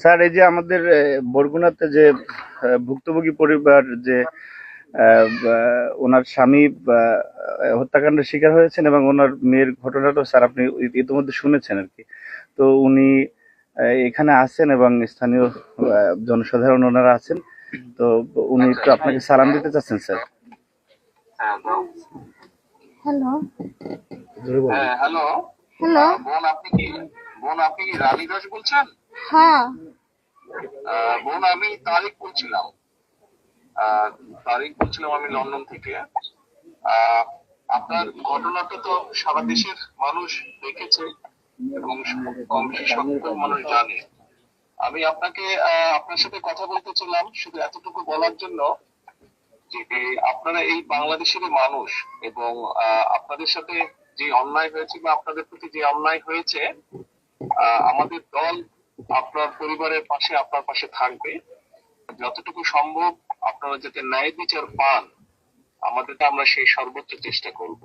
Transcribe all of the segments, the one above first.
Sir, এই যে আমাদের বরগুনাতে যে ভুক্তভোগী পরিবার যে ওনার স্বামী হত্যাকাণ্ডের শিকার হয়েছেন এবং ওনার মেয়ের ঘটনাটা স্যার আপনি ইতিমধ্যে শুনেছেন আর কি। তো উনি এখানে আছেন এবং স্থানীয় জনসাধারণ ওনারা আছেন। তো উনি একটু আপনাকে সালাম দিতে চাচ্ছেন স্যার। হ্যালো হ্যালো হ্যালো বোন আপনি কি রানী দাস বলছেন? হ্যাঁ বোন আমি তারিক বলছিলাম আমি লন্ডন থেকে। আপনার ঘটনাটা তো সারা দেশের মানুষ দেখেছে এবং কম বেশি সকল মানুষ জানে। আমি আপনার সাথে কথা বলতে চাইলাম শুধু এতটুকু বলার জন্য যে আপনারা এই বাংলাদেশের মানুষ এবং আপনাদের সাথে যে অন্যায় হয়েছে বা আপনাদের প্রতি যে অন্যায় হয়েছে, আমাদের দল আপনার পরিবারের পাশে আপনার পাশে থাকবে। যতটুকু সম্ভব আপনারা যাতে ন্যায় বিচার পান, আমরা সেই সর্বোচ্চ চেষ্টা করব।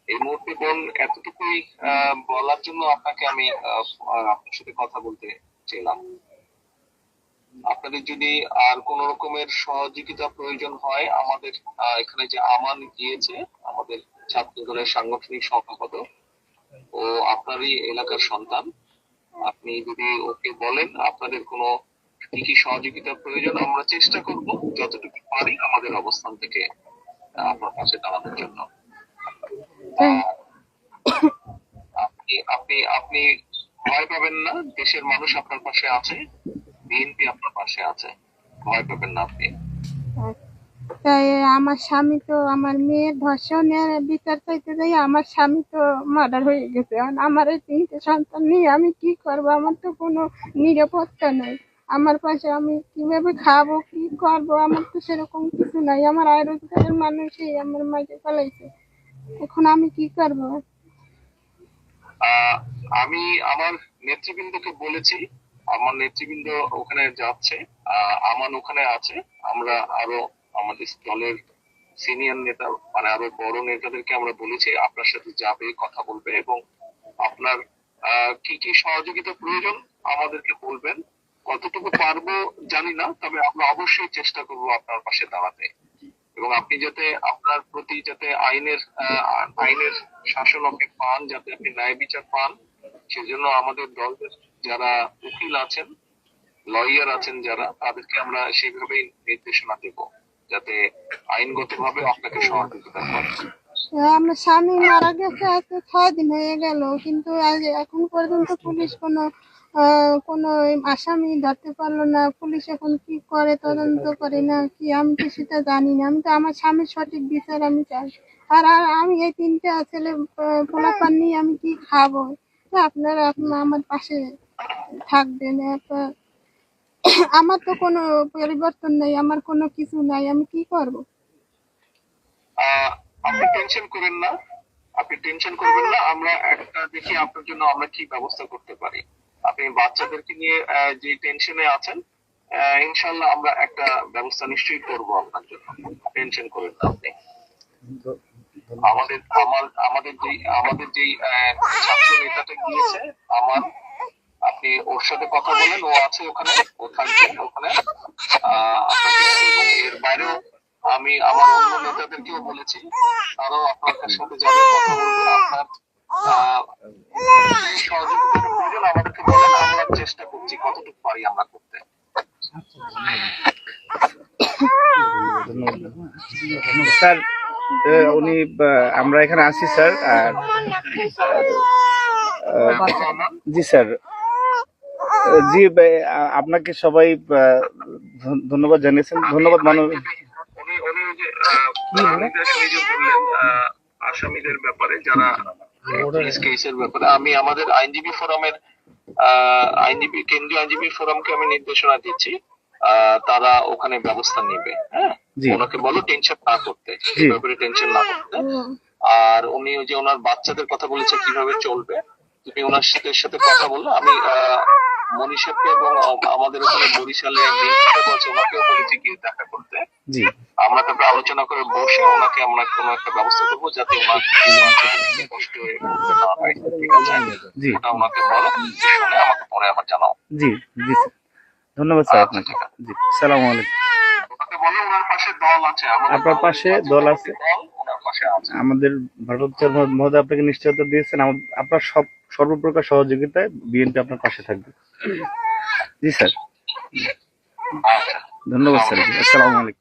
এই মুহূর্তে বোন এতটুকুই বলার জন্য আপনাকে আমি আপনার সাথে কথা বলতে চাইলাম। আপনাদের যদি আর কোন রকমের সহযোগিতা প্রয়োজন হয়, আমাদের এখানে যে আমান গিয়েছে, আমাদের ছাত্র দলের সাংগঠনিক সম্পাদক, ও আপনারই এলাকার সন্তান। আপনি যদি ওকে বলেন আপনাদের কোনো কি কি সহযোগিতা প্রয়োজন, আমরা চেষ্টা করব যতটুকু পারি আমাদের অবস্থান থেকে আপনার পাশে দাঁড়ানোর জন্য। আপনি আপনি আপনি ভয় পাবেন না, দেশের মানুষ আপনার পাশে আছে, বিএনপি আপনার পাশে আছে, ভয় পাবেন না আপনি। তাই আমার স্বামী তো আমার মেয়ের ধর্ষণের বিচার চাইতে যাই আমার স্বামী তো মার্ডার হয়ে গেছে। আমার এই 3টে সন্তান নিয়ে আমি কি করব? আমার তো কোনো নিরাপত্তা নেই। আমার পাশে আমি কিভাবে খাবো, কি করবো? আমার তো সেরকম কিছু নাই। আমার আয় রোজগারের মানুষই আমার মাকে পালাইছে। এখন আমি কি করবো? আমি আমার নেতৃবৃন্দকে বলেছি, আমার নেতৃবৃন্দ ওখানে যাচ্ছে, আমান ওখানে আছে। আমরা আরো আমাদের দলের সিনিয়র নেতা মানে আরো বড় নেতাদেরকে আমরা বলেছি আপনার সাথে যাবে, কথা বলবে এবং আপনার কি কি সহযোগিতা প্রয়োজন আমাদেরকে বলবেন। কতটুকু পারবো জানি না, তবে আমরা অবশ্যই চেষ্টা করব আপনার পাশে দাঁড়াতে এবং আপনি যাতে আপনার প্রতি যাতে আইনের শাসন আপনি পান, যাতে আপনি ন্যায় বিচার পান, সেজন্য আমাদের দলের যারা উকিল আছেন, লয়ার আছেন যারা, তাদেরকে আমরা সেইভাবেই নির্দেশনা দেব যাতে আইনগতভাবে আপনাকে সহযোগিতা করে। আমার স্বামী মারা গেছে আজকে 6 দিন হয়ে গেল, কিন্তু এখন পর্যন্ত পুলিশ কোনো আসামি ধরতে পারলো না। পুলিশ এখন কি করে, তদন্ত করে না কি, আমি তো সেটা জানি না। আমি তো আমার স্বামীর সঠিক বিচার আমি চাই। আর আমি এই 3টে ছেলে পোলাপান নিয়ে আমি কি খাবো? আপনারা আমার পাশে থাকবেন। আমার তো কোনো পরিবর্তন নেই, আমার কোনো কিছু নাই, আমি কি করব? আপনি টেনশন করেন না, আপনি টেনশন করবেন না। আমরা একটা দেখি আপনার জন্য আমরা কি ব্যবস্থা করতে পারি। আপনি বাচ্চাদেরকে নিয়ে যে টেনশনে আছেন, ইনশাল্লাহ আমরা একটা ব্যবস্থা নিশ্চয়ই করব আপনার জন্য, টেনশন করেন না আপনি। আমাদের যেই ছাত্র নেতাটা গিয়েছে আমার, আপনি ওর সাথে কথা বলেন, ও আছে ওখানে, ও থাকবে ওখানে আপনাকে। এবং এর বাইরেও আমি আমার অন্য নেতাদেরকেও বলেছি, তারাও আপনার সাথে যাবে, কথা বলবে। আপনার সহযোগিতার প্রয়োজন আমাদেরকে বলেন, আমরা চেষ্টা করছি কতটুকু পারি আমরা করতে। স্যার, উনি আমরা এখানে আছি স্যার। আর জি স্যার, জি আপনাকে সবাই ধন্যবাদ জানিয়েছেন। ধন্যবাদ মানব। উনি যে বললেন আসামিদের ব্যাপারে, যারা কেসের ব্যাপারে, আমি আমাদের আইনজীবী ফোরামের কেন্দ্রীয় আইনজীবী ফোরামকে আমি নির্দেশনা দিচ্ছি, তারা ওখানে ব্যবস্থা নেবে। হ্যাঁ, ওনাকে বলো টেনশন না করতে, এই ব্যাপারে টেনশন না করতে। আর উনি যে ওনার বাচ্চাদের কথা বলেছে কিভাবে চলবে, তুমি ওনার সাথে কথা বললো। আমি মনীষাকে এবং আমাদের ওখানে বরিশালে ওনাকেও বলেছি গিয়ে দেখা করতে। জি আমরা তারপরে আলোচনা করে বসে ওনাকে আমরা কোনো একটা ব্যবস্থা করবো যাতে ওনার কষ্ট না হয়। ঠিক আছে, জি ওটা ওনাকে বলো, শুনে আমাকে পরে আবার জানাও। জি জি স্যার, ধন্যবাদ স্যার আচ্ছা, আপনাকে। ঠিক আছে। জি, সালাম আলাইকুম। ওনাকে বলো ওনার পাশে দল আছে, আমাদের আপনার পাশে দল আছে, দল ওনার পাশে আছে। আমাদের ভারপ্রাপ্ত মহোদয় আপনাকে নিশ্চয়তা দিয়েছেন, আপনার সর্বপ্রকার সহযোগিতায় বিএনপি আপনার পাশে থাকবে। জি স্যার, আচ্ছা, ধন্যবাদ স্যার, আসসালামু আলাইকুম।